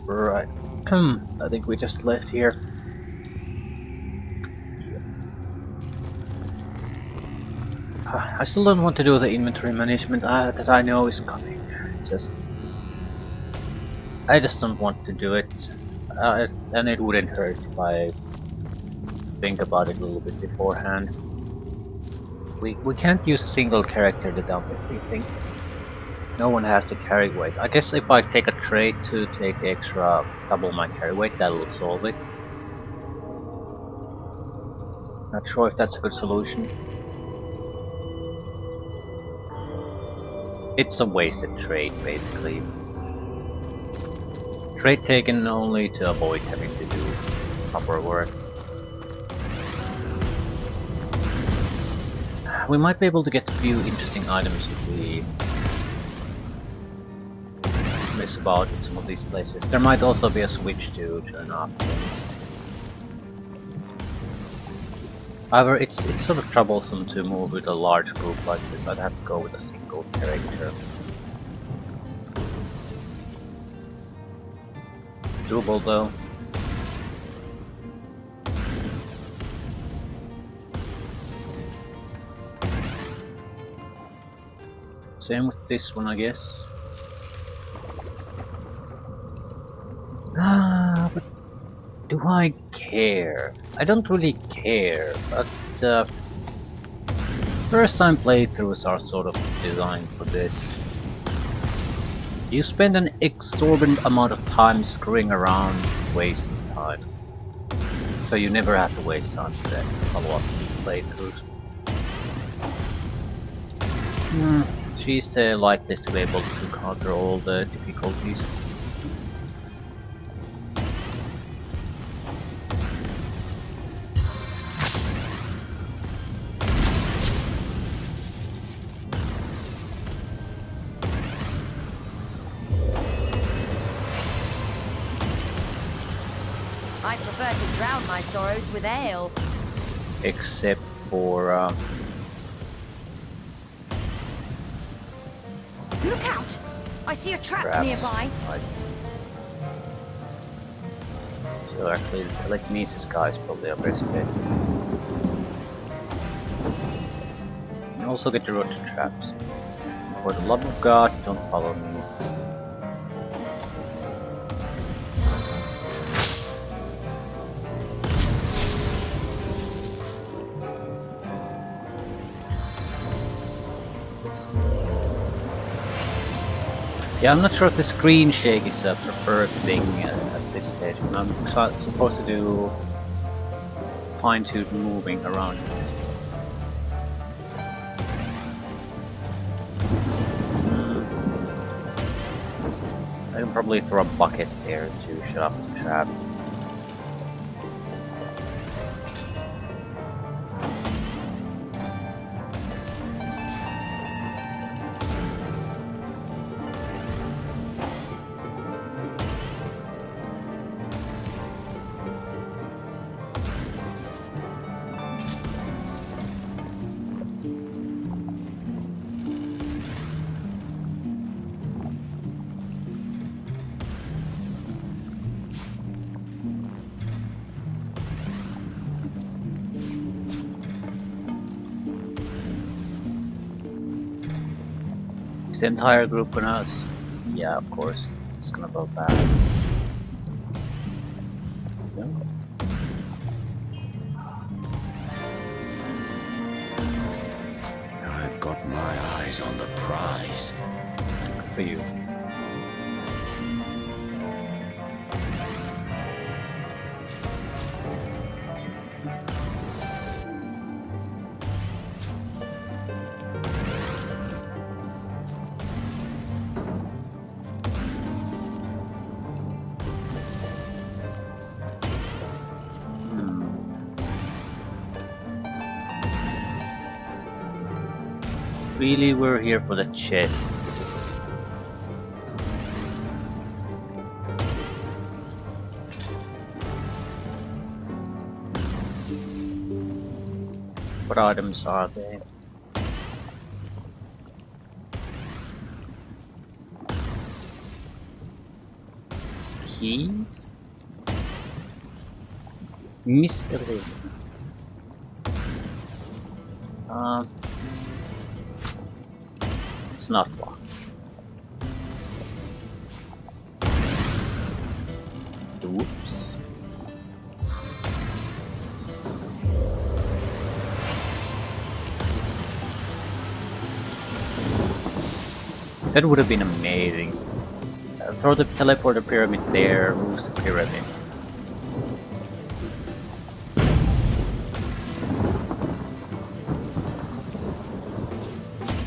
Right. I think we just left here. I still don't want to do the inventory management that I know is coming. I just don't want to do it. And it wouldn't hurt if I think about it a little bit beforehand. We can't use a single character to dump everything. No one has the carry weight. I guess if I take a trade to take extra double my carry weight, that will solve it. Not sure if that's a good solution. It's a wasted trade, basically. Trade taken only to avoid having to do proper work. We might be able to get a few interesting items if we miss about in some of these places. There might also be a switch to turn off things. However, it's sort of troublesome to move with a large group like this. I'd have to go with a single character. Doable though. Same with this one, I guess. But do I care? I don't really care, but first time playthroughs are sort of designed for this. You spend an exorbitant amount of time screwing around, wasting time. So you never have to waste time for that follow-up playthroughs. She's the likeliest to be able to counter all the difficulties. I prefer to drown my sorrows with ale. Except for Look out! I see a trap traps. nearby. Right. So actually the telekinesis guy is probably our best bet. You also get the road to traps. For the love of God, don't follow me. Yeah, I'm not sure if the screen shake is a preferred thing at this stage. I'm supposed to do fine-tuned moving around this. I can probably throw a bucket there to shut off the trap. Is the entire group gonna... Yeah, of course. It's gonna go bad. Yeah. I've got my eyes on the prize. Good for you. Really, we're here for the chest. What items are they? keys? Mystery. It's not locked. Oops. That would have been amazing. Throw the teleporter pyramid there, moves the pyramid.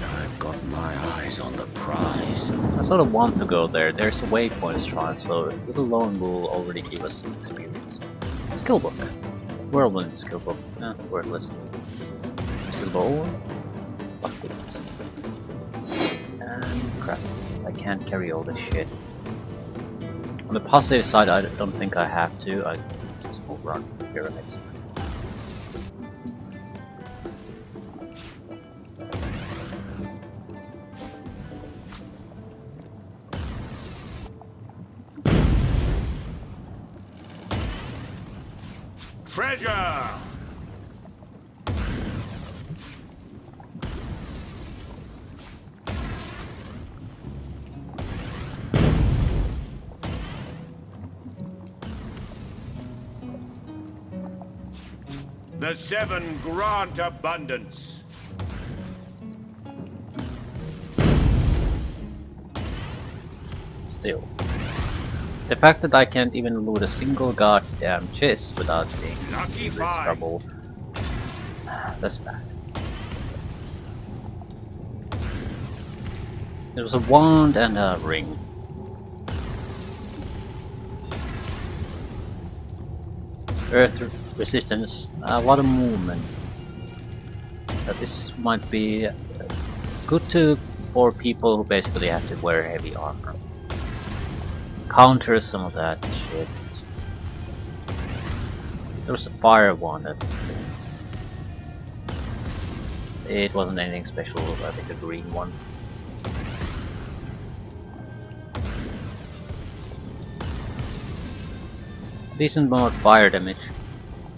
I've got my eyes on the prize. I sort of want to go there. There's a waypoint shrine, so it alone will already give us some experience. Skill book. Whirlwind skill book. Worthless. Silver ore. Buckets. And crap. I can't carry all this shit. On the positive side, I don't think I have to. I just will run pyramids. Treasure! The seven grant abundance. Still. The fact that I can't even loot a single goddamn chest without being in Lucky serious find. trouble. That's bad. There was a wand and a ring. Earth resistance, a lot of movement. This might be good for people who basically have to wear heavy armor. Counter some of that shit. There was a fire one that it wasn't anything special, I think a green one. Decent amount of fire damage.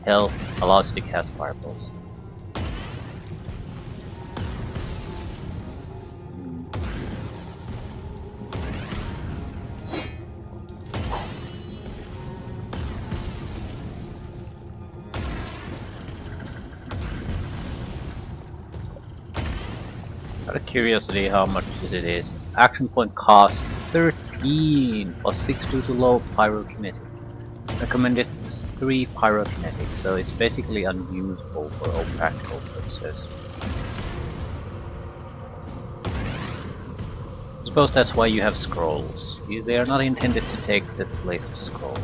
Health allows you to cast fireballs. Out of curiosity, how much it is? Action point cost 13 plus 6 due to low pyrokinetic. Recommended 3 pyrokinetic, so it's basically unusable for all practical purposes. I suppose that's why you have scrolls. They are not intended to take the place of scrolls.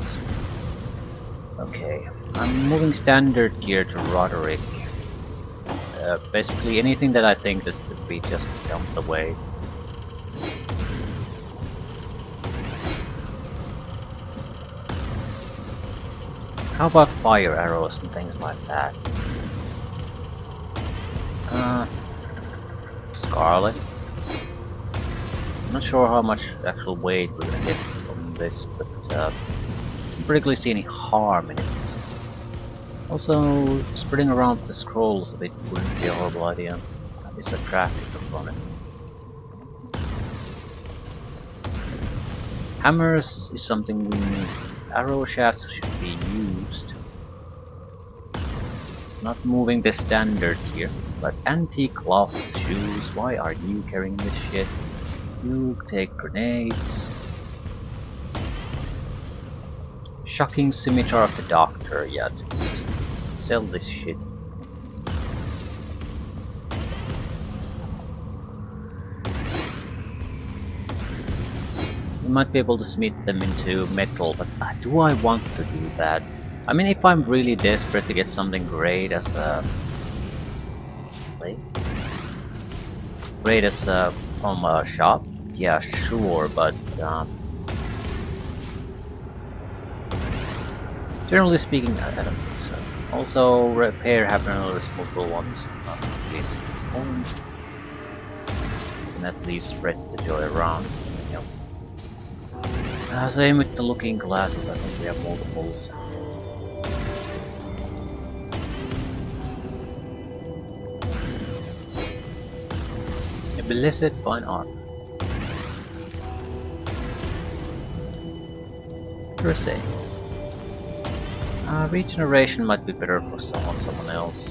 Okay, I'm moving standard gear to Roderick. Basically anything that I think that could be just dumped away. How about fire arrows and things like that? Scarlet. I'm not sure how much actual weight we're gonna get from this, but I don't particularly see any harm in it. Also, spreading around the scrolls a bit wouldn't be a horrible idea. That is a crafting component. Hammers is something we need. Arrow shafts should be used. Not moving the standard here, but antique cloth shoes. Why are you carrying this shit? You take grenades. Shocking scimitar of the doctor. Yeah, just sell this shit. You might be able to smith them into metal, but do I want to do that? I mean, if I'm really desperate to get something great as a from a shop, yeah, sure, but generally speaking, I don't think so. Also, repair happeners multiple ones, not least one. You can at least spread the joy around. Anything else? Same with the looking glasses, I think we have multiples. Illicit fine art. First aid. Regeneration might be better for someone else.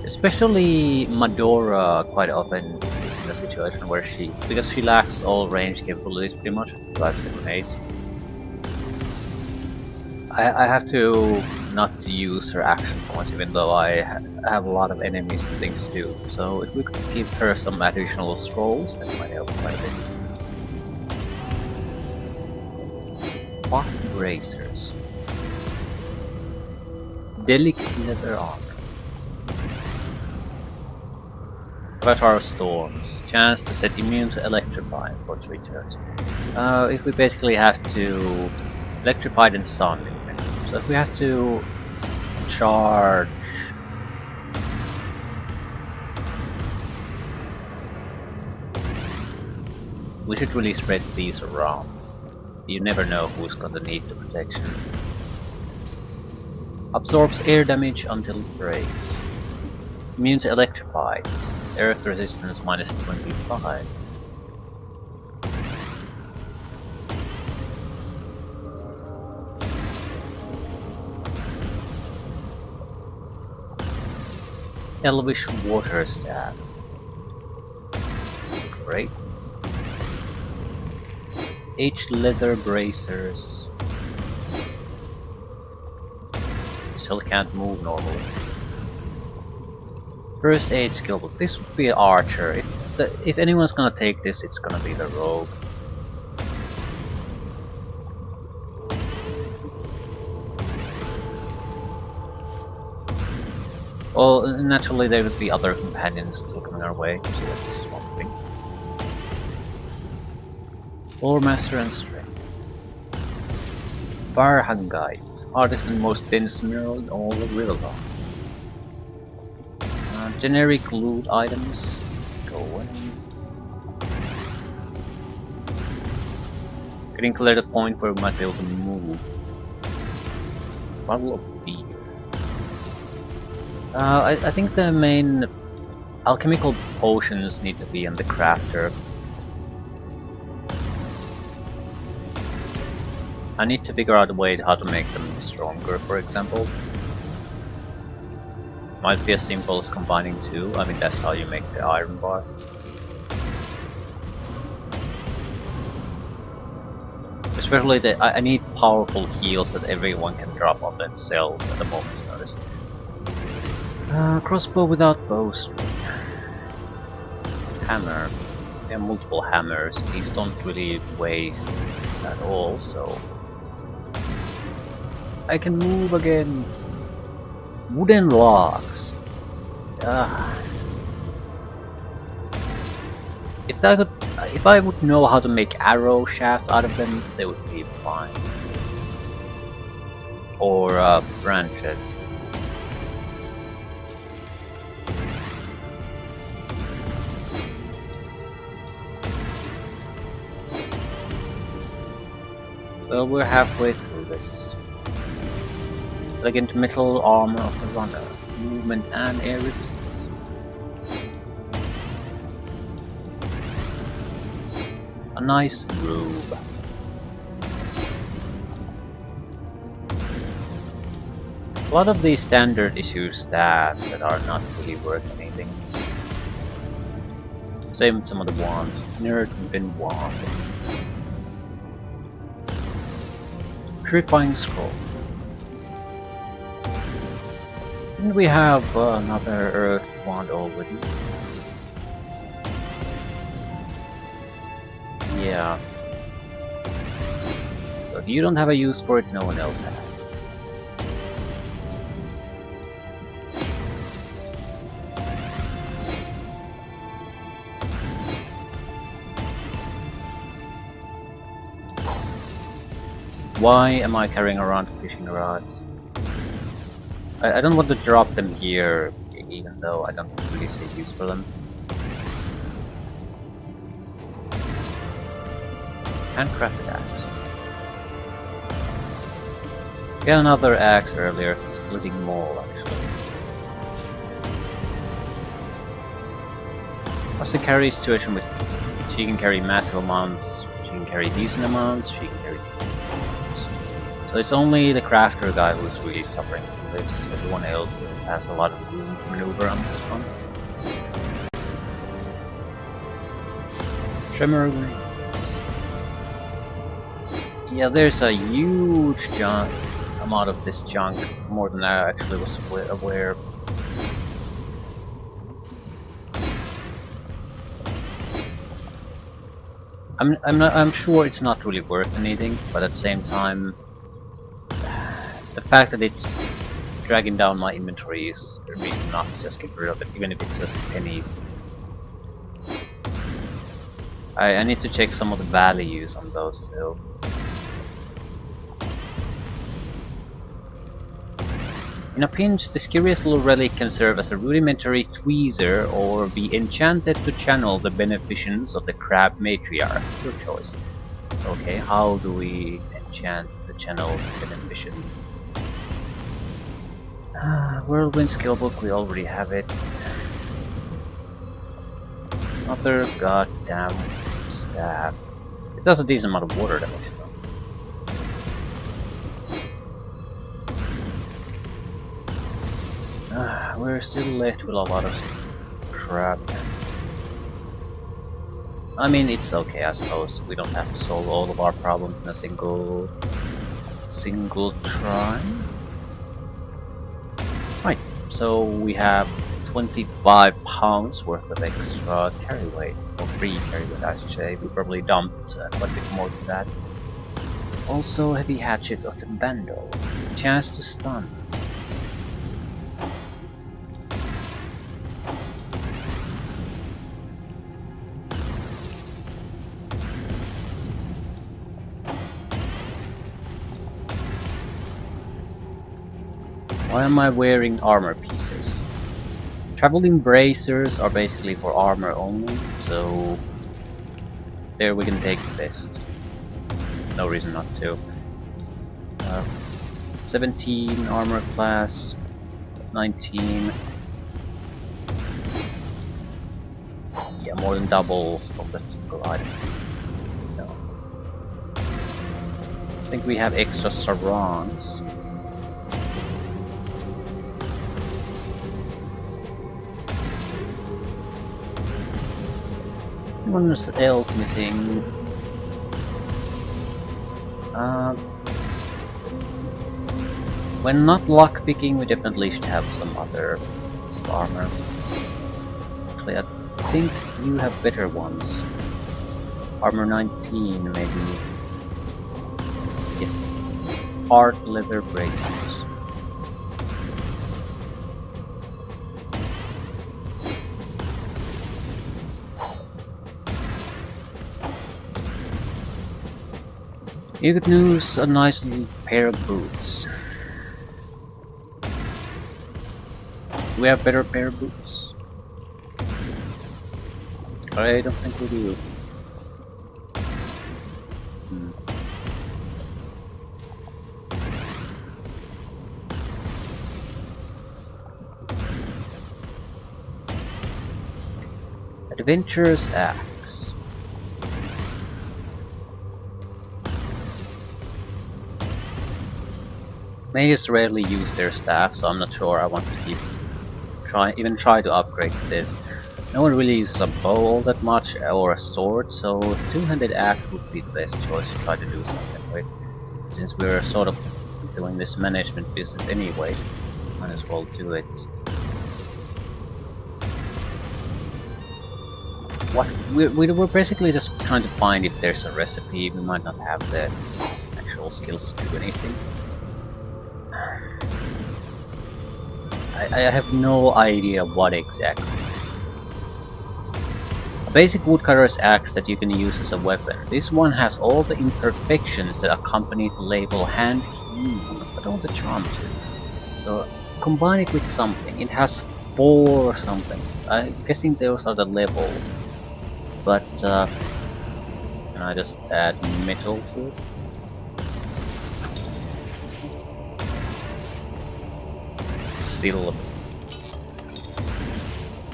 Especially Madora quite often is in a situation where because she lacks all range capabilities pretty much, besides the grenades. I have to not to use her action points even though I have a lot of enemies and things to do. So if we could give her some additional scrolls, that might help quite a bit. What bracers? Delicate leather armor. Avatar Storms. Chance to set immune to electrifying for 3 turns. If we basically have to electrify and stun. So if we have to charge. We should really spread these around. You never know who's gonna need the protection. Absorbs air damage until it breaks. Immune to electrified. Earth resistance minus 25. Elvish water stab. Great. H leather bracers. Still can't move normally. First aid skill, but this would be archer. If anyone's gonna take this, it's gonna be the rogue. Well, naturally there would be other companions still coming our way, so that's one thing. Lore Master and Strength. Fire Hangite, hardest and most dense mineral in all of Riverlong. Generic loot items. Go away. Getting clear the point where we might be able to move. Bottle of beer. I think the main alchemical potions need to be in the crafter. I need to figure out a way how to make them stronger, for example. Might be as simple as combining two. I mean, that's how you make the iron bars. Especially I need powerful heals that everyone can drop on themselves at the moment's notice. Crossbow without bowstring. Hammer. There are multiple hammers. These don't really waste at all, so I can move again. Wooden logs. If I would know how to make arrow shafts out of them, they would be fine. Or branches. Well, we're halfway through this. Elegant metal armor of the runner, movement and air resistance. A nice robe. A lot of these standard issue staffs that are not really worth anything. Same with some of the wands. Nerd Win wand. Purifying scroll. And we have another earth wand already. Yeah. So if you don't have a use for it, no one else has. Why am I carrying around fishing rods? I don't want to drop them here, even though I don't really see use for them. Handcrafted axe. Got another axe earlier, the splitting maul actually. What's the carry situation with? She can carry massive amounts, she can carry decent amounts, she can carry decent amounts. So it's only the crafter guy who's really suffering from this. Everyone else has a lot of room to maneuver on this one. Tremor. Yeah, there's a huge amount of this junk, more than I actually was aware. I'm sure it's not really worth anything, but at the same time, the fact that it's dragging down my inventory is a reason not to just get rid of it, even if it's just pennies. I need to check some of the values on those too. In a pinch, this curious little relic can serve as a rudimentary tweezer or be enchanted to channel the beneficence of the crab matriarch. Your choice. Okay, how do we enchant the channel beneficence? Whirlwind skill book, we already have it. Another goddamn staff. It does a decent amount of water damage. We're still left with a lot of crap. I mean, it's okay, I suppose. We don't have to solve all of our problems in a single try. Right, so we have 25 pounds worth of extra carry weight, or free carry weight I should say. We probably dumped quite a bit more than that. Also, heavy hatchet of the Vandal. Chance to stun. Why am I wearing armor pieces? Traveling bracers are basically for armor only, so there we can take the best. No reason not to. 17 armor class, 19. Yeah, more than doubles from that single item. No. I think we have extra sarongs. Anyone else missing? When not lockpicking, we definitely should have some other armor. Actually, I think you have better ones. Armor 19, maybe. Yes. Hard leather bracers. You could use a nice little pair of boots. Do we have better pair of boots? I don't think we do. Adventurous axe. Mages rarely use their staff, so I'm not sure I want to even try to upgrade this. No one really uses a bow all that much, or a sword, so two-handed axe would be the best choice to try to do something with. Since we're sort of doing this management business anyway, might as well do it. We're basically just trying to find if there's a recipe. We might not have the actual skills to do anything. I have no idea what exactly. A basic woodcutter's axe that you can use as a weapon. This one has all the imperfections that accompany the label hand-hewn, but all the charm too. So combine it with something. It has 4 somethings. I'm guessing those are the levels. But Can I just add metal to it? Silver.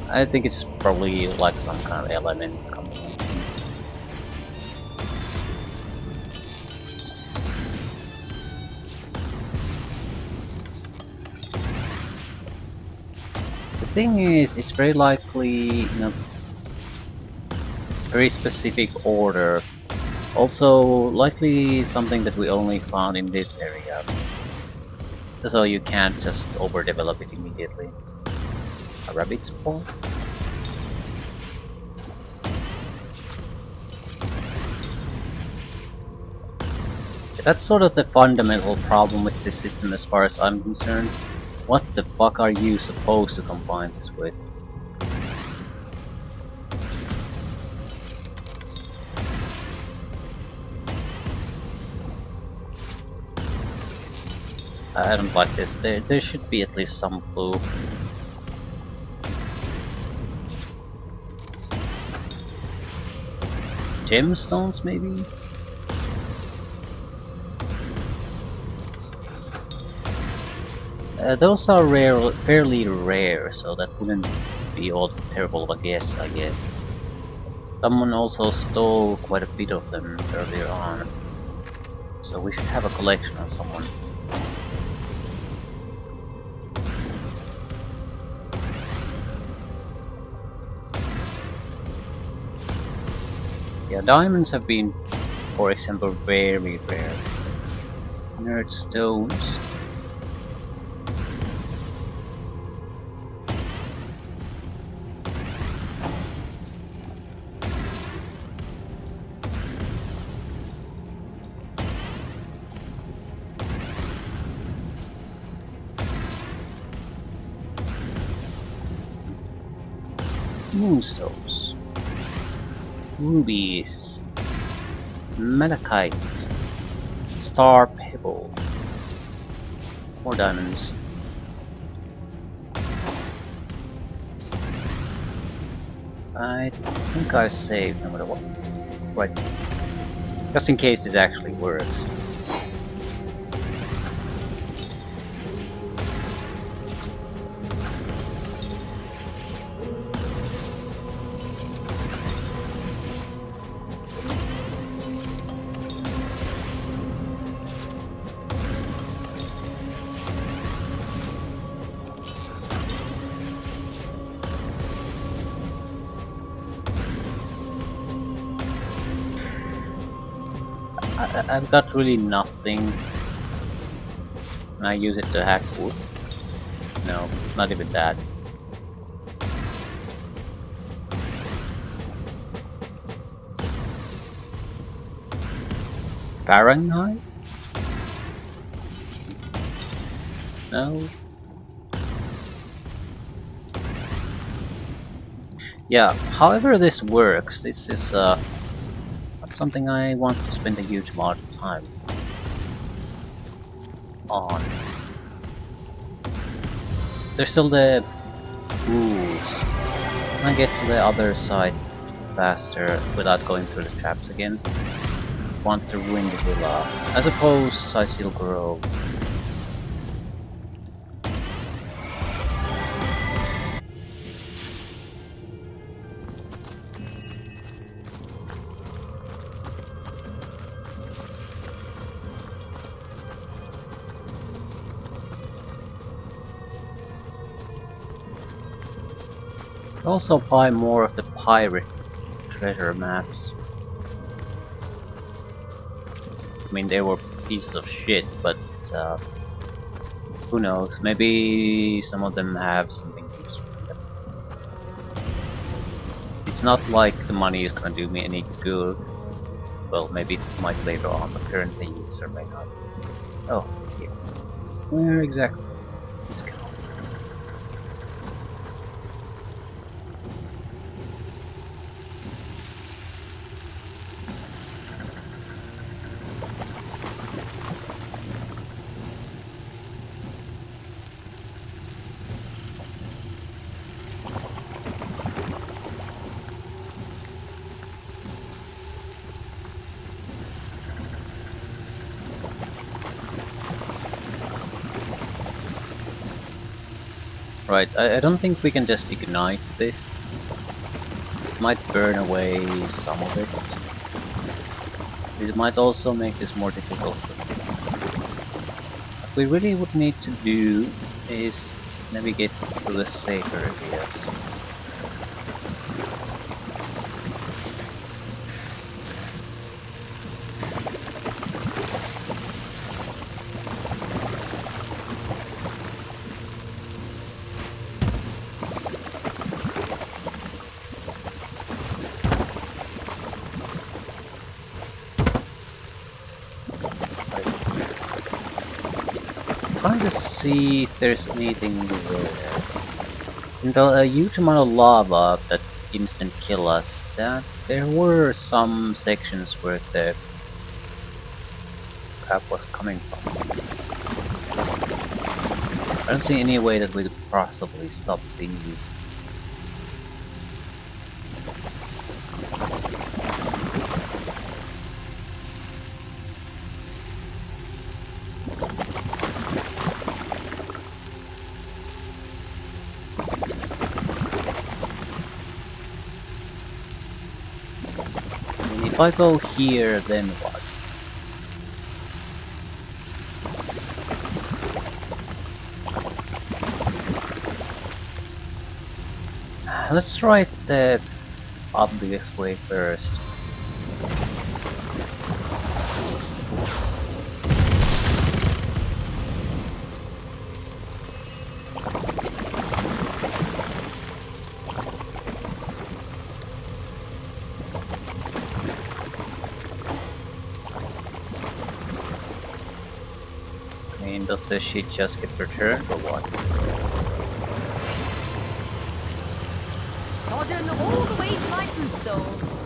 I think it's probably like some kind of element combination. The thing is, it's very likely in a very specific order. Also, likely something that we only found in this area. So you can't just overdevelop it immediately. A rabbit spawn? That's sort of the fundamental problem with this system as far as I'm concerned. What the fuck are you supposed to combine this with? I don't like this. There should be at least some clue. Gemstones, maybe? Those are fairly rare, so that wouldn't be all terrible of a guess, I guess. Someone also stole quite a bit of them earlier on, so we should have a collection on someone. Yeah, diamonds have been, for example, very rare. Nerd stones. Moonstones. Rubies. Malachite. Star pebble. More diamonds. I think I saved no matter what. Right. Just in case this actually works. I've got really nothing. Can I use it to hack wood? No, not even that. Fahrenheit? No. Yeah, however this works, this is not something I want to spend a huge amount of time on. There's still the rules. Can I get to the other side faster without going through the traps again? Want to ruin the villa. I suppose I still grow. Also buy more of the pirate treasure maps. I mean, they were pieces of shit, but who knows? Maybe some of them have something useful. It's not like the money is gonna do me any good. Well, maybe it might later on, but currently it may not. Oh, here. Where exactly is this go? Right, I don't think we can just ignite this. It might burn away some of it. It might also make this more difficult. What we really would need to do is navigate to the safer areas. Trying to see if there's anything there. In the huge amount of lava that instant kill us, that there were some sections where the crap was coming from. I don't see any way that we could possibly stop these. If I go here, then what? Let's try the obvious way first. I mean, does the shit just get returned or what? Sodden all the way to my boot soles.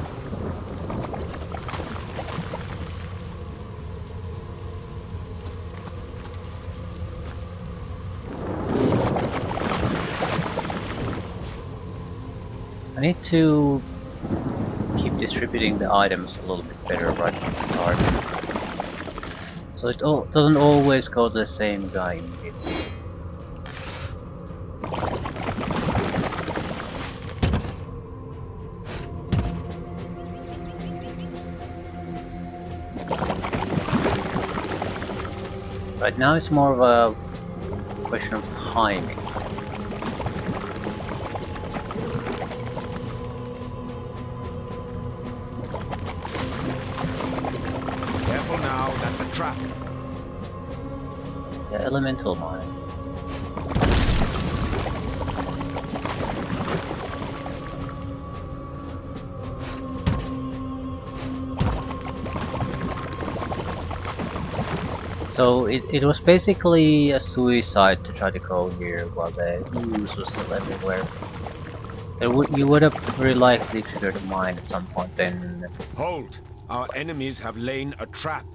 I need to keep distributing the items a little bit better right at the start. So it doesn't always go to the same guy immediately. Right now it's more of a question of timing. Careful now, that's a trap. Yeah, elemental mine. So it was basically a suicide to try to go here while the ooze was still everywhere. You would have very likely triggered a mine at some point then. Hold! Our enemies have laid a trap.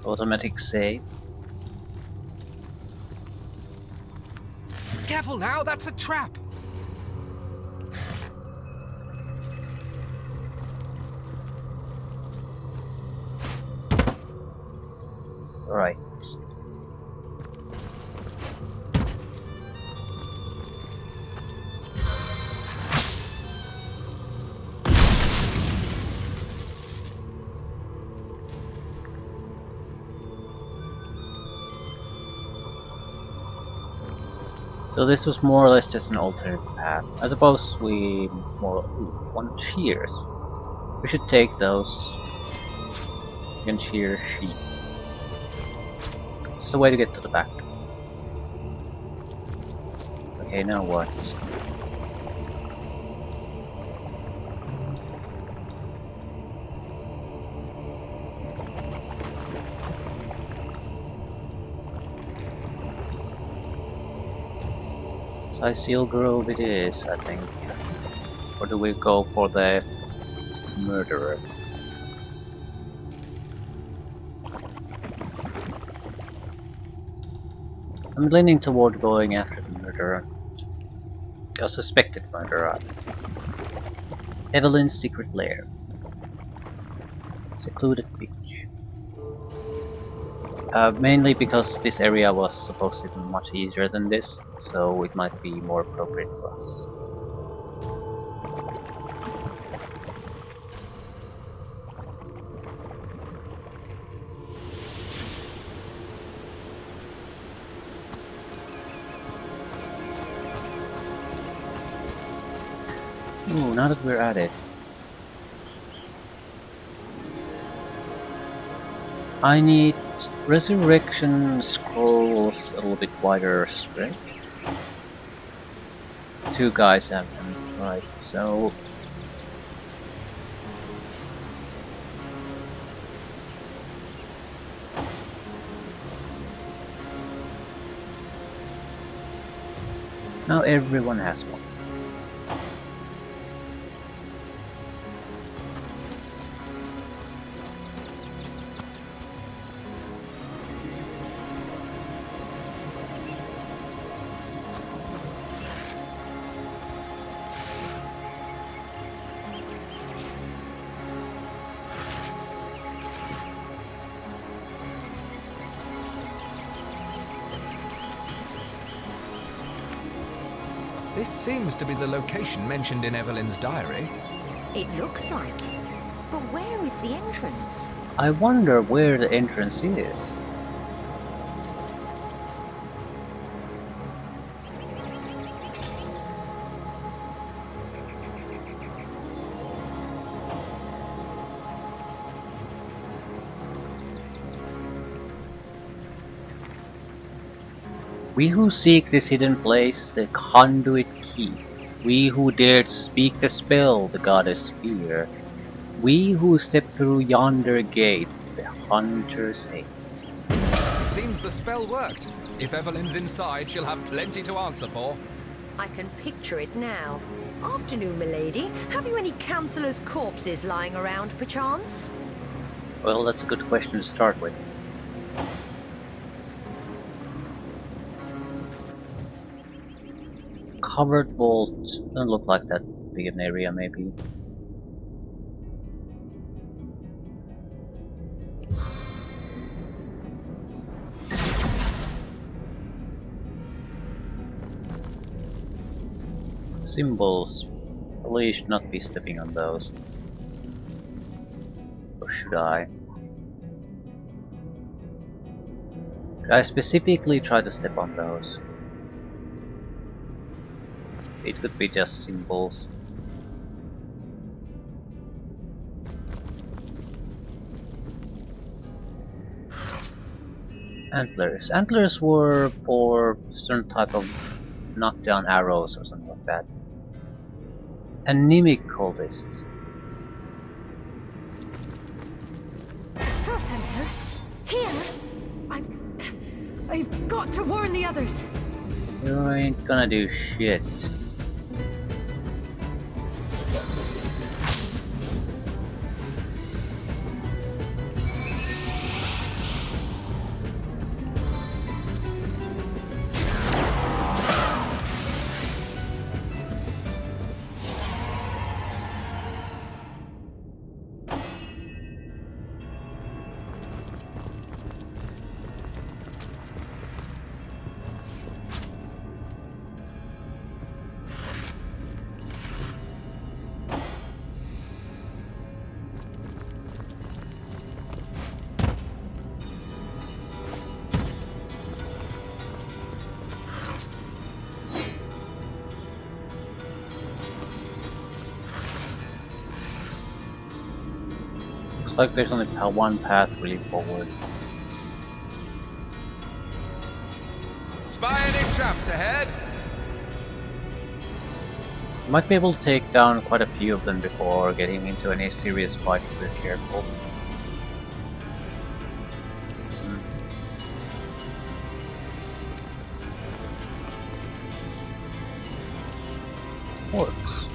Automatic save. Careful now, that's a trap! Right. So this was more or less just an alternate path. I suppose we want shears. We should take those. We can shear sheep. Just a way to get to the back. Okay, now what? Seal Grove it is, I think. Or do we go for the murderer? I'm leaning toward going after the murderer. A suspected murderer. Evelyn's secret lair. Secluded beach. Mainly because this area was supposed to be much easier than this, so it might be more appropriate for us. Ooh, now that we're at it. I need resurrection scrolls a little bit wider spread. 2 guys have them, right, so... Now everyone has one. This seems to be the location mentioned in Evelyn's diary. It looks like it. But where is the entrance? I wonder where the entrance is. We who seek this hidden place, the conduit keep. We who dare to speak the spell, the goddess fear. We who step through yonder gate, the hunters hate. It seems the spell worked. If Evelyn's inside, she'll have plenty to answer for. I can picture it now. Afternoon, milady. Have you any councillors' corpses lying around, perchance? Well, that's a good question to start with. Covered vault doesn't look like that big an area, maybe. Symbols. Probably should not be stepping on those. Or should I? Should I specifically try to step on those? It could be just symbols. Antlers. Antlers were for certain type of knockdown arrows or something like that. Anemic cultists. Source Hunter, here! I've got to warn the others! You ain't gonna do shit. Looks like there's only one path really forward. Spy any traps ahead? Might be able to take down quite a few of them before getting into any serious fight if we're careful. corpse.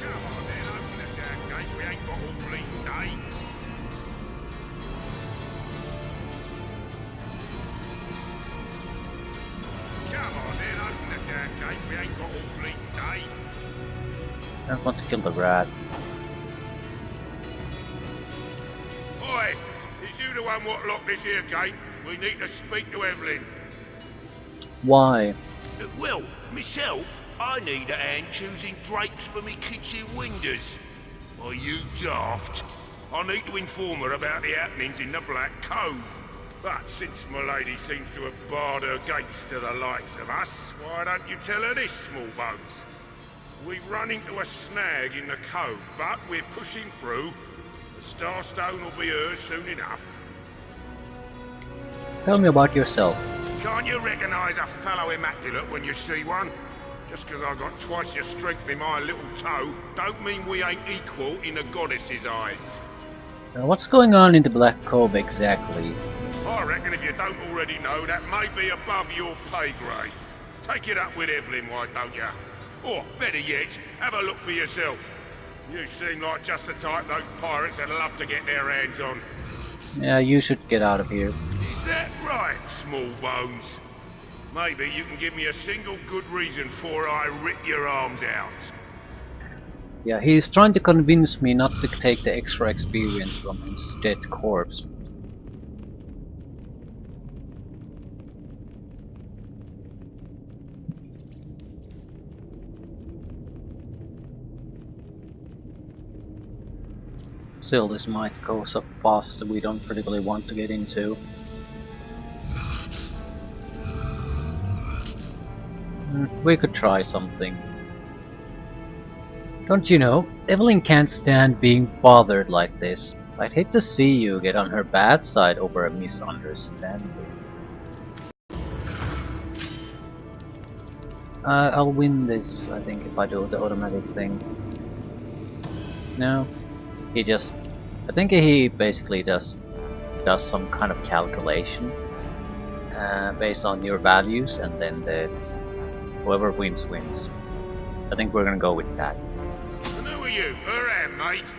Come on then, open the damn gate. We ain't got all bleeding day. Come on then, open the damn gate. We ain't got all bleeding day. I don't want to kill the rat. Oi! Is you the one what locked this here gate? We need to speak to Evelyn. Why? Well, myself, I need a hand choosing drapes for me kitchen windows. Are you daft? I need to inform her about the happenings in the Black Cove. But since my lady seems to have barred her gates to the likes of us, why don't you tell her this, small bones? We've run into a snag in the cove, but we're pushing through. The Starstone will be hers soon enough. Tell me about yourself. Can't you recognise a fellow immaculate when you see one? Just 'cause I've got twice your strength in my little toe, don't mean we ain't equal in the goddess's eyes. Now, what's going on in the Black Cove exactly? I reckon if you don't already know, that may be above your pay grade. Take it up with Evelyn, why don't you? Or, better yet, have a look for yourself. You seem like just the type those pirates would love to get their hands on. Yeah, you should get out of here. Is that right, small bones? Maybe you can give me a single good reason for I rip your arms out. Yeah, he's trying to convince me not to take the extra experience from his dead corpse. Still, this might go so fast that we don't particularly want to get into. We could try something. Don't you know, Evelyn can't stand being bothered like this. I'd hate to see you get on her bad side over a misunderstanding. I'll win this, I think, if I do the automatic thing. No, he just... I think he basically does some kind of calculation based on your values, and then whoever wins wins. I think we're gonna go with that. And who are you? Her hand, mate?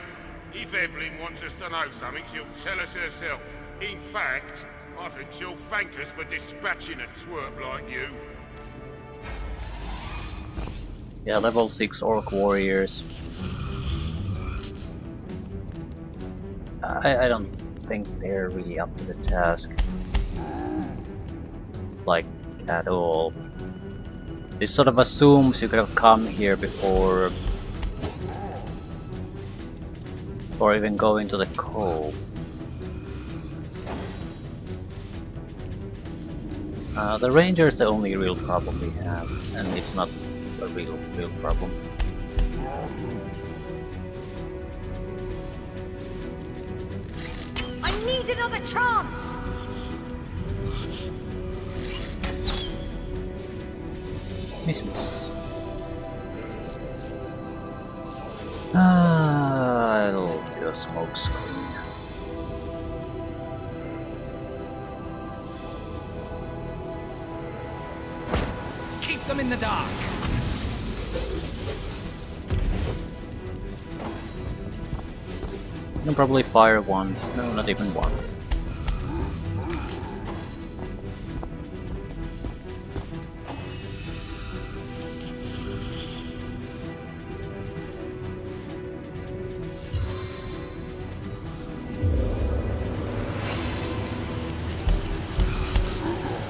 If Evelyn wants us to know something, she'll tell us herself. In fact, I think she'll thank us for dispatching a twerp like you. Yeah, level 6 orc warriors. I don't think they're really up to the task. Like, at all. This sort of assumes you could have come here before even going to the cove. The ranger is the only real problem we have, and it's not a real problem. I need another chance! Miss. I'll do a smoke screen. Keep them in the dark. I can probably fire once. No, not even once.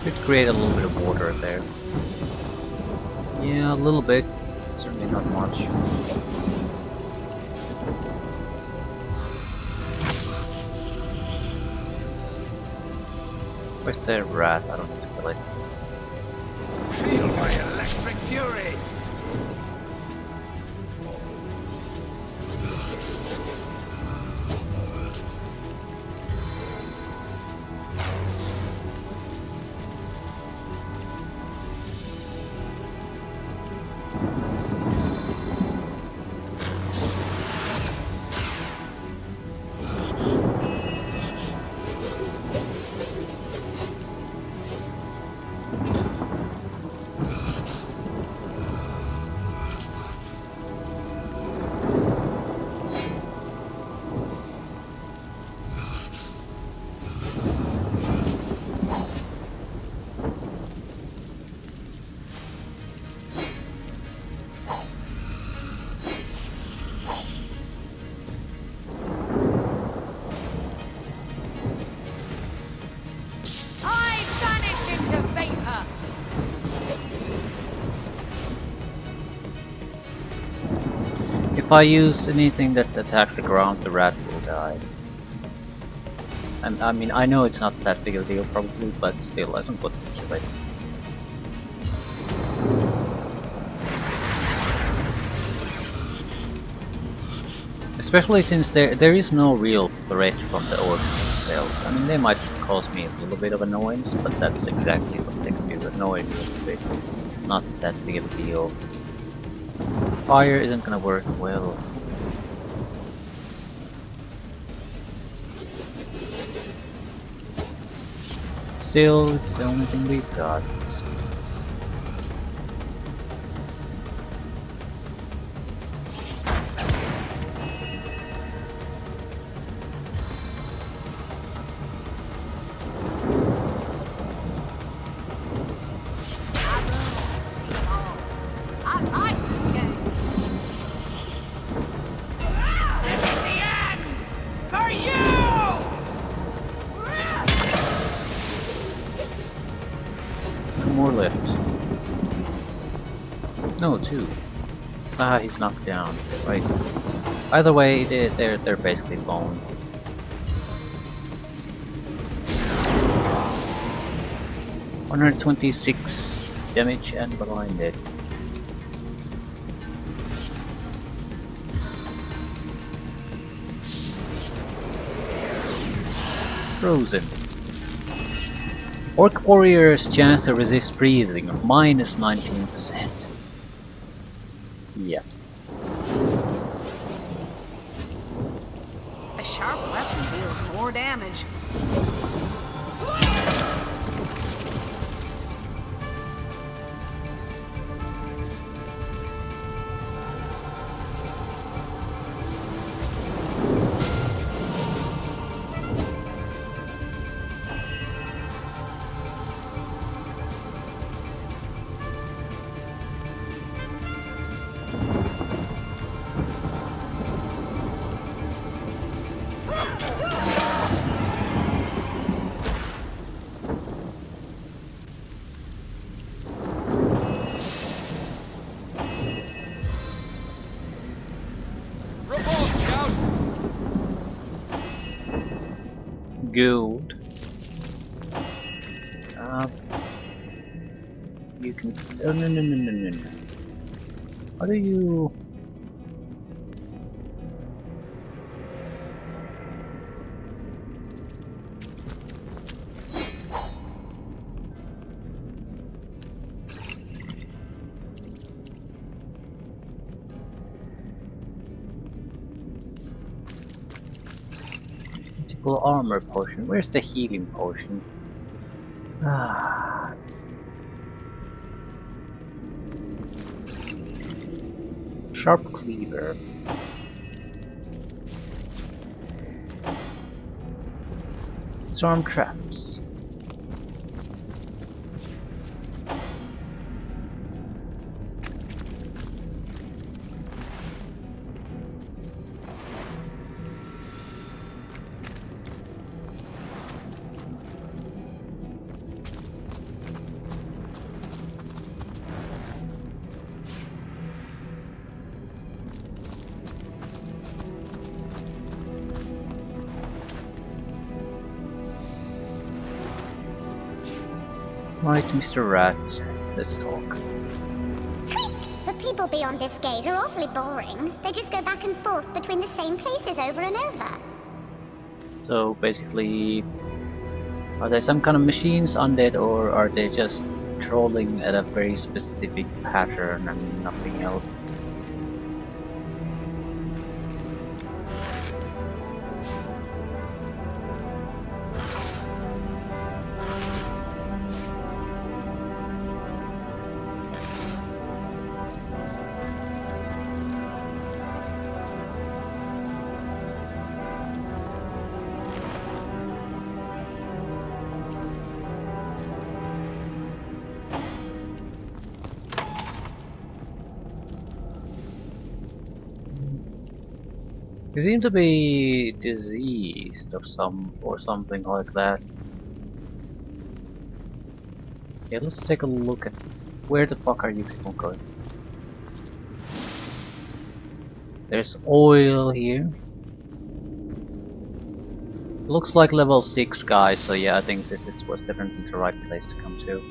Could create a little bit of water there. Yeah, a little bit. Certainly not much. Where's the rat? I don't need to kill it. Feel my electric fury. I use anything that attacks the ground, the rat will die. And I mean, I know it's not that big of a deal probably, but still, I don't want to kill it. Especially since there is no real threat from the orcs themselves. I mean, they might cause me a little bit of annoyance, but that's exactly what they can do, annoy me a little bit. Not that big of a deal. Fire isn't gonna work well. Still, it's the only thing we've got. I like this game. This is the end! For you! One more left. No, two. Ah, he's knocked down. Right. Either way, they're basically bone. $126 damage and blinded. Frozen. Orc warrior's chance to resist freezing minus 19%. Yeah. A sharp weapon deals more damage. Report, Scout! Gold. You can. Oh, no. How do you? Multiple armor potion. Where's the healing potion? Ah. Sharp cleaver. Storm traps. Right, Mr. Rat, let's talk. The people beyond this gate are awfully boring. They just go back and forth between the same places over and over. So basically, are they some kind of machines undead, or are they just trolling at a very specific pattern and nothing else? They seem to be diseased or something like that. Yeah, let's take a look at where the fuck are you people going? There's oil here. Looks like level 6 guys, so yeah, I think was definitely the right place to come to.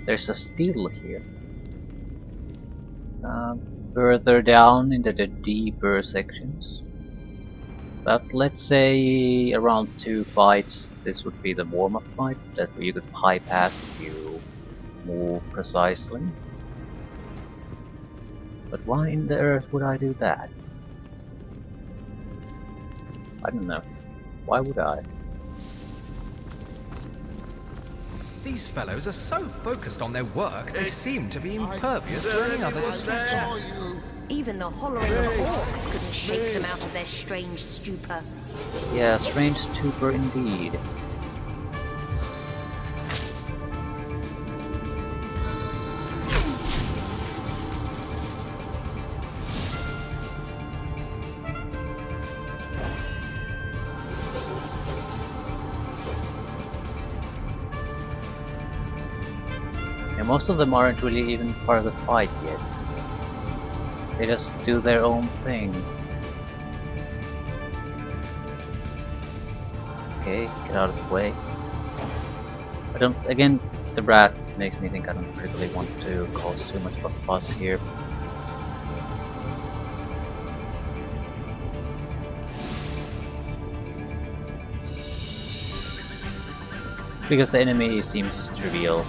There's a steel here. Further down into the deeper sections. But let's say around 2 fights, this would be the warm-up fight that you could bypass if you move precisely. But why in the earth would I do that? I don't know. Why would I? These fellows are so focused on their work, they seem to be impervious to any other distractions. Even the hollering of orcs couldn't shake them out of their strange stupor. Yeah, strange stupor indeed. Yeah, most of them aren't really even part of the fight yet. They just do their own thing. Okay, get out of the way. Again, the rat makes me think I don't really want to cause too much of a fuss here. Because the enemy seems trivial.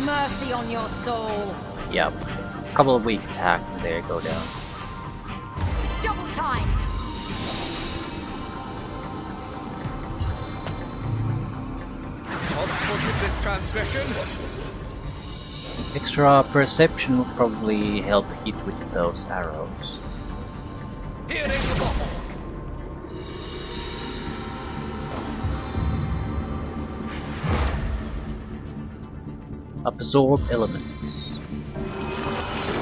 Mercy on your soul. Yep. A couple of weak attacks and there go down. Double time. What spotted this transgression? Extra perception would probably help hit with those arrows. Here is the bottle. Absorb elements.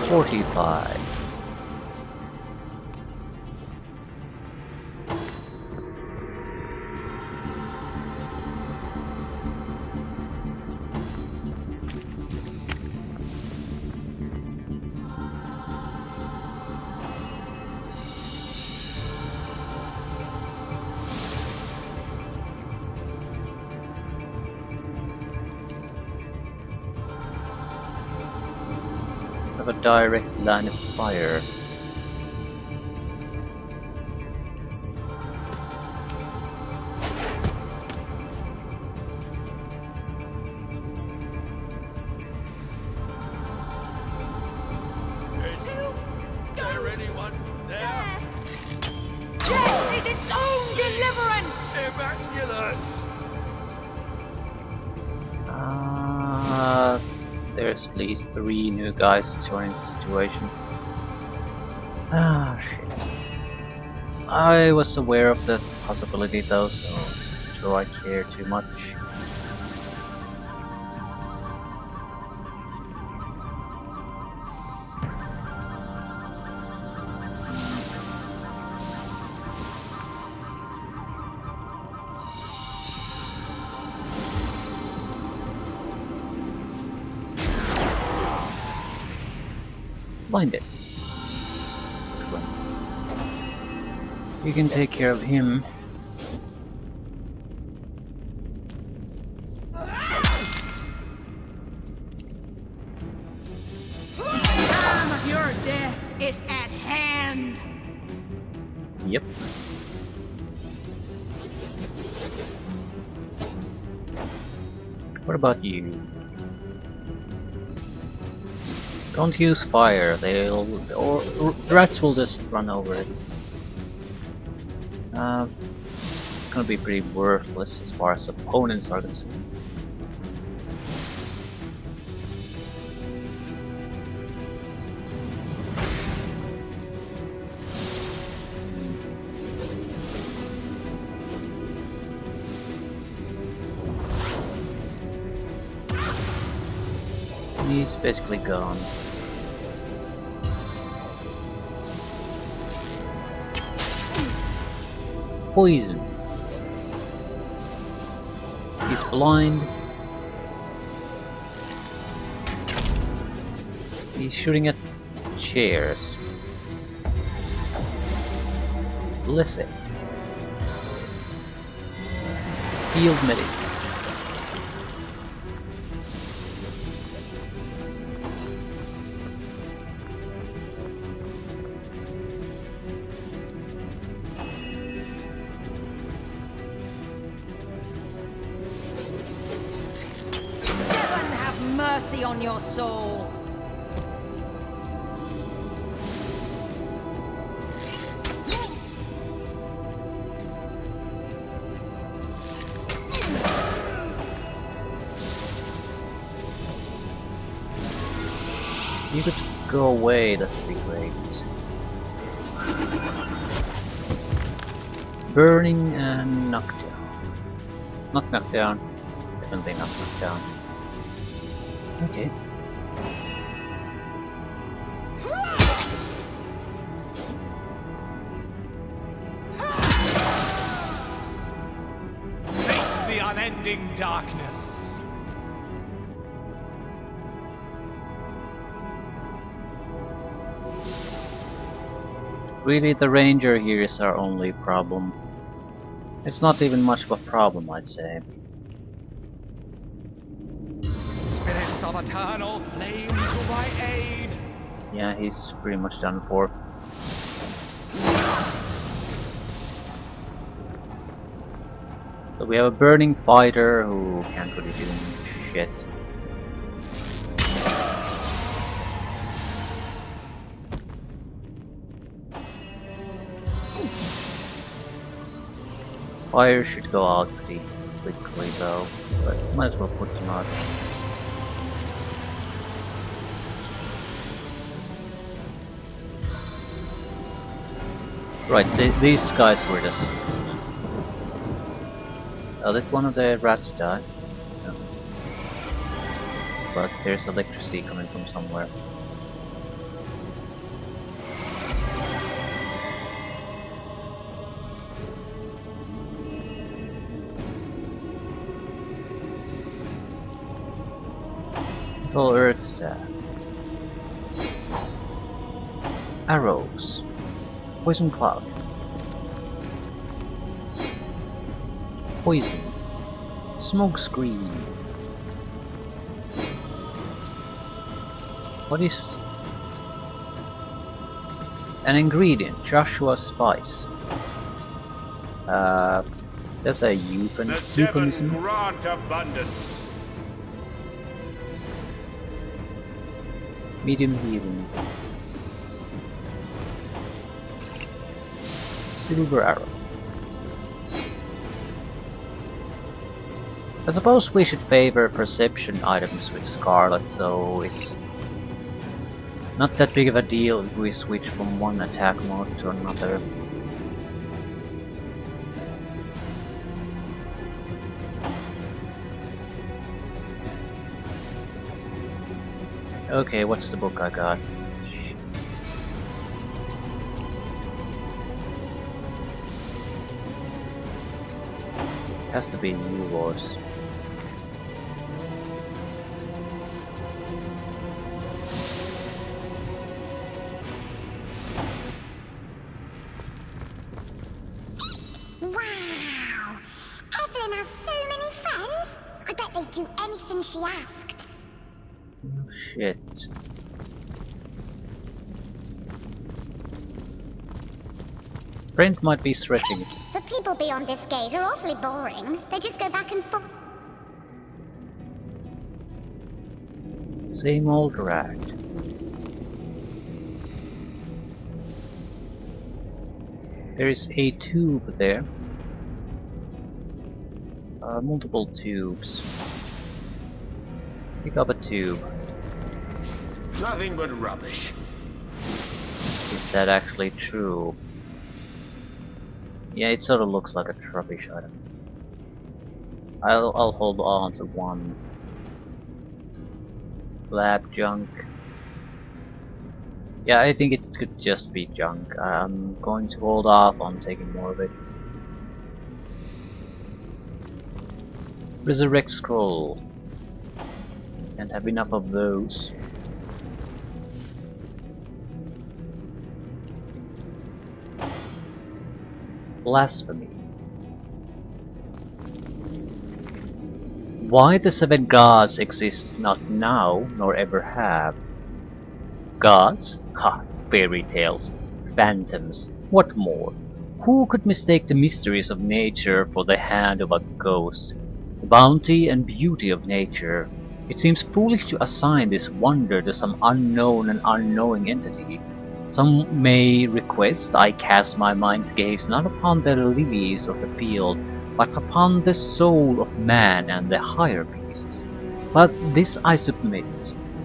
45. Have a direct line of fire. Is there anyone there? Death is its own deliverance. Immaculate! There's at least 3 new guys joining the situation. Ah, shit. I was aware of the possibility though, so do I care too much? Blinded. Excellent. You can take care of him. Time of your death is at hand. Yep. What about you? Don't use fire, or rats will just run over it. It's gonna be pretty worthless as far as opponents are concerned. He's basically gone. Poison. He's blind. He's shooting at chairs. Listen. Field medic. Heaven have mercy on your soul. You could go away, that would be great. Burning and knockdown. Not knockdown. Definitely not knockdown. Okay. Face the unending darkness. Really, the ranger here is our only problem. It's not even much of a problem, I'd say. Spirits of eternal flame to my aid! Yeah, he's pretty much done for. So we have a burning fighter who can't really do shit. Fire should go out pretty quickly though, but might as well put them out. Right, these guys were just... Oh, did one of the rats die? No. But there's electricity coming from somewhere. Full earth staff. Arrows. Poison cloud. Poison. Smoke screen. What is an ingredient? Joshua spice. Is that a The seven euphemism? grant abundance. Medium healing. Silver arrow. I suppose we should favor perception items with Scarlet, so it's not that big of a deal if we switch from one attack mode to another. Okay, what's the book I got? Shit. It has to be New Wars. Wow! Evelyn has so many friends. I bet they'd do anything she asked. Oh shit. Brent might be stretching. The people beyond this gate are awfully boring. They just go back and forth. Same old rat. There is a tube there. Multiple tubes. Pick up a tube. Nothing but rubbish. Is that actually true? Yeah, it sort of looks like a rubbish item. I'll hold on to one. Lab junk. Yeah, I think it could just be junk. I'm going to hold off on taking more of it. Resurrect scroll. Can't have enough of those. Blasphemy. Why the 7 gods exist not now, nor ever have. Gods? Ha! Fairy tales. Phantoms. What more? Who could mistake the mysteries of nature for the hand of a ghost? The bounty and beauty of nature. It seems foolish to assign this wonder to some unknown and unknowing entity. Some may request I cast my mind's gaze not upon the lilies of the field, but upon the soul of man and the higher beasts. But this I submit,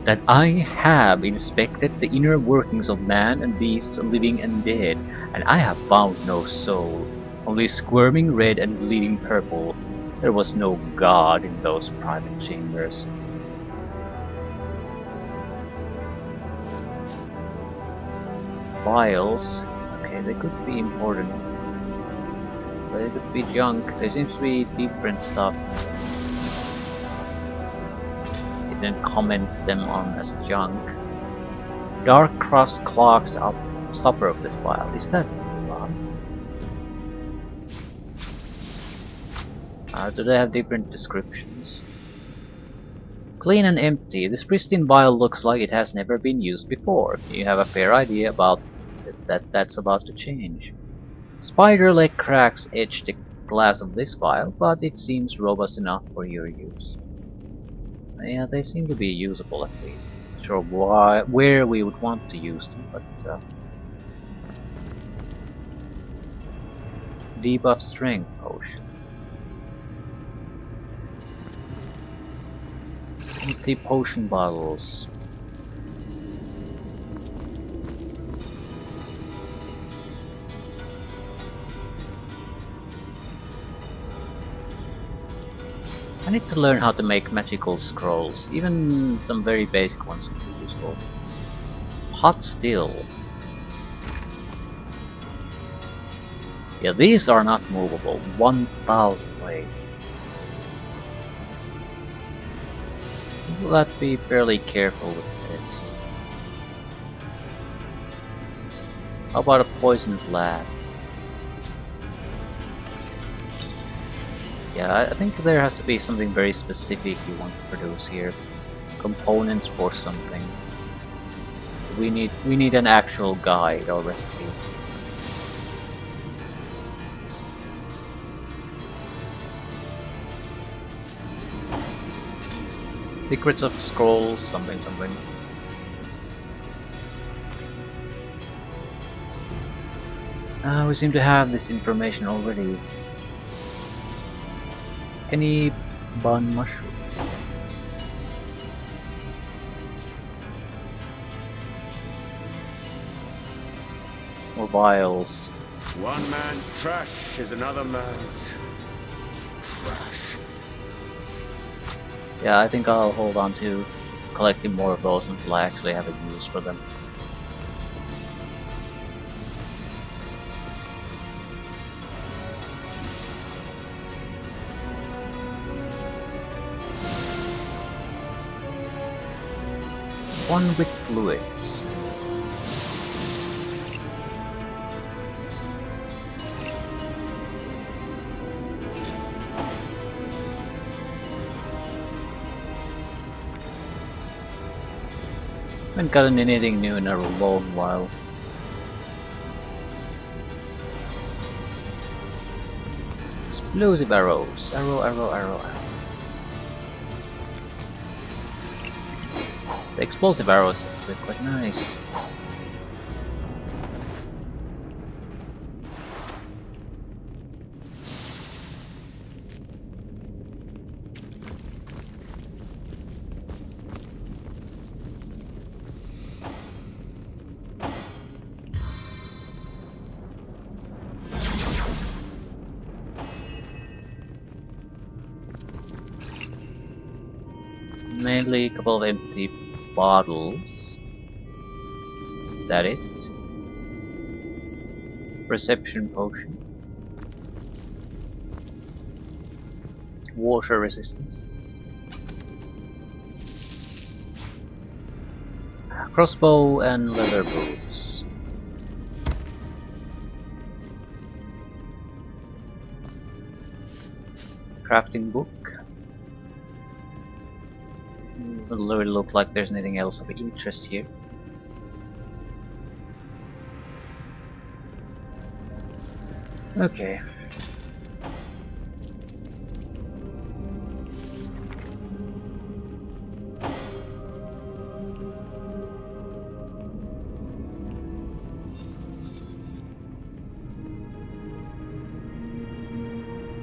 that I have inspected the inner workings of man and beasts living and dead, and I have found no soul, only squirming red and bleeding purple. There was no god in those private chambers. Vials. Okay, they could be important. But it could be junk. There seems to be different stuff. Didn't comment them on as junk. Dark Cross clogs up supper of this vial. Is that do they have different descriptions? Clean and empty. This pristine vial looks like it has never been used before. You have a fair idea about that's about to change. Spider-leg cracks edge the glass of this vial, but it seems robust enough for your use. Yeah, they seem to be usable at least. Not sure where we would want to use them, but debuff strength potion. Empty potion bottles. I need to learn how to make magical scrolls. Even some very basic ones can be useful. Hot steel. Yeah, these are not movable. 1000 weight. We'll have to be fairly careful with this. How about a poisoned glass? Yeah, I think there has to be something very specific you want to produce here. Components for something. We need an actual guide or recipe. Secrets of scrolls, something. We seem to have this information already. Any bun mushroom? More vials. One man's trash is another man's trash. Yeah, I think I'll hold on to collecting more of those until I actually have a use for them. One with fluids. Haven't gotten anything new in a long while. Explosive arrows. Arrow. The explosive arrows are actually quite nice. Mainly a couple of empty bottles. Is that it? Perception potion. Water resistance. Crossbow and leather boots. crafting book. Doesn't really look like there's anything else of interest here. Okay.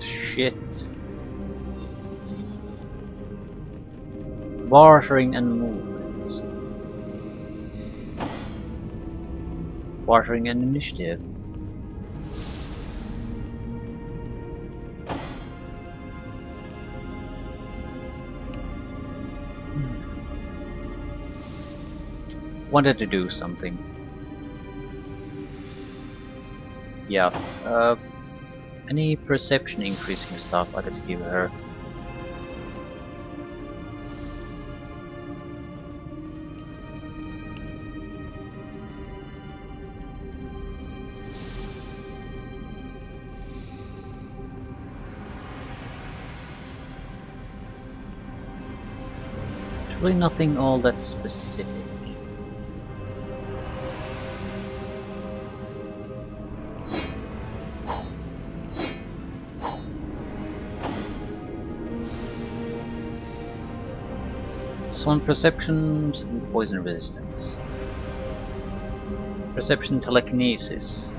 Shit. Bartering and movement. Bartering and initiative. Wanted to do something. Yeah. Any perception increasing stuff I could give her. There's really nothing all that specific. So on perception and poison resistance. Perception telekinesis.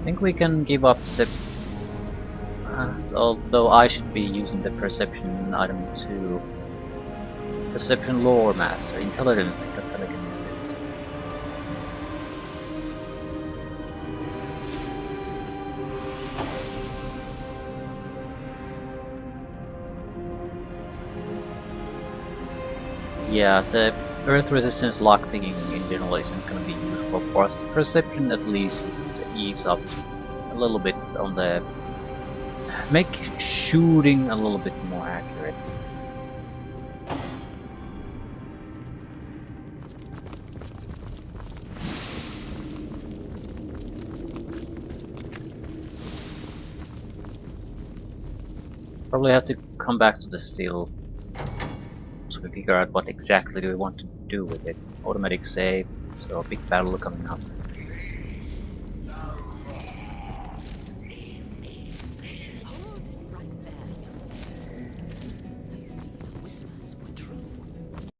I think we can give up the... although I should be using the perception item too. Perception lore master, intelligence telekinesis. Yeah, the earth resistance lockpicking in general isn't going to be useful for us. The perception at least would ease up a little bit on the... make shooting a little bit more accurate. Probably have to come back to the steel so we figure out what exactly do we want to do with it. Automatic save, so a big battle coming up.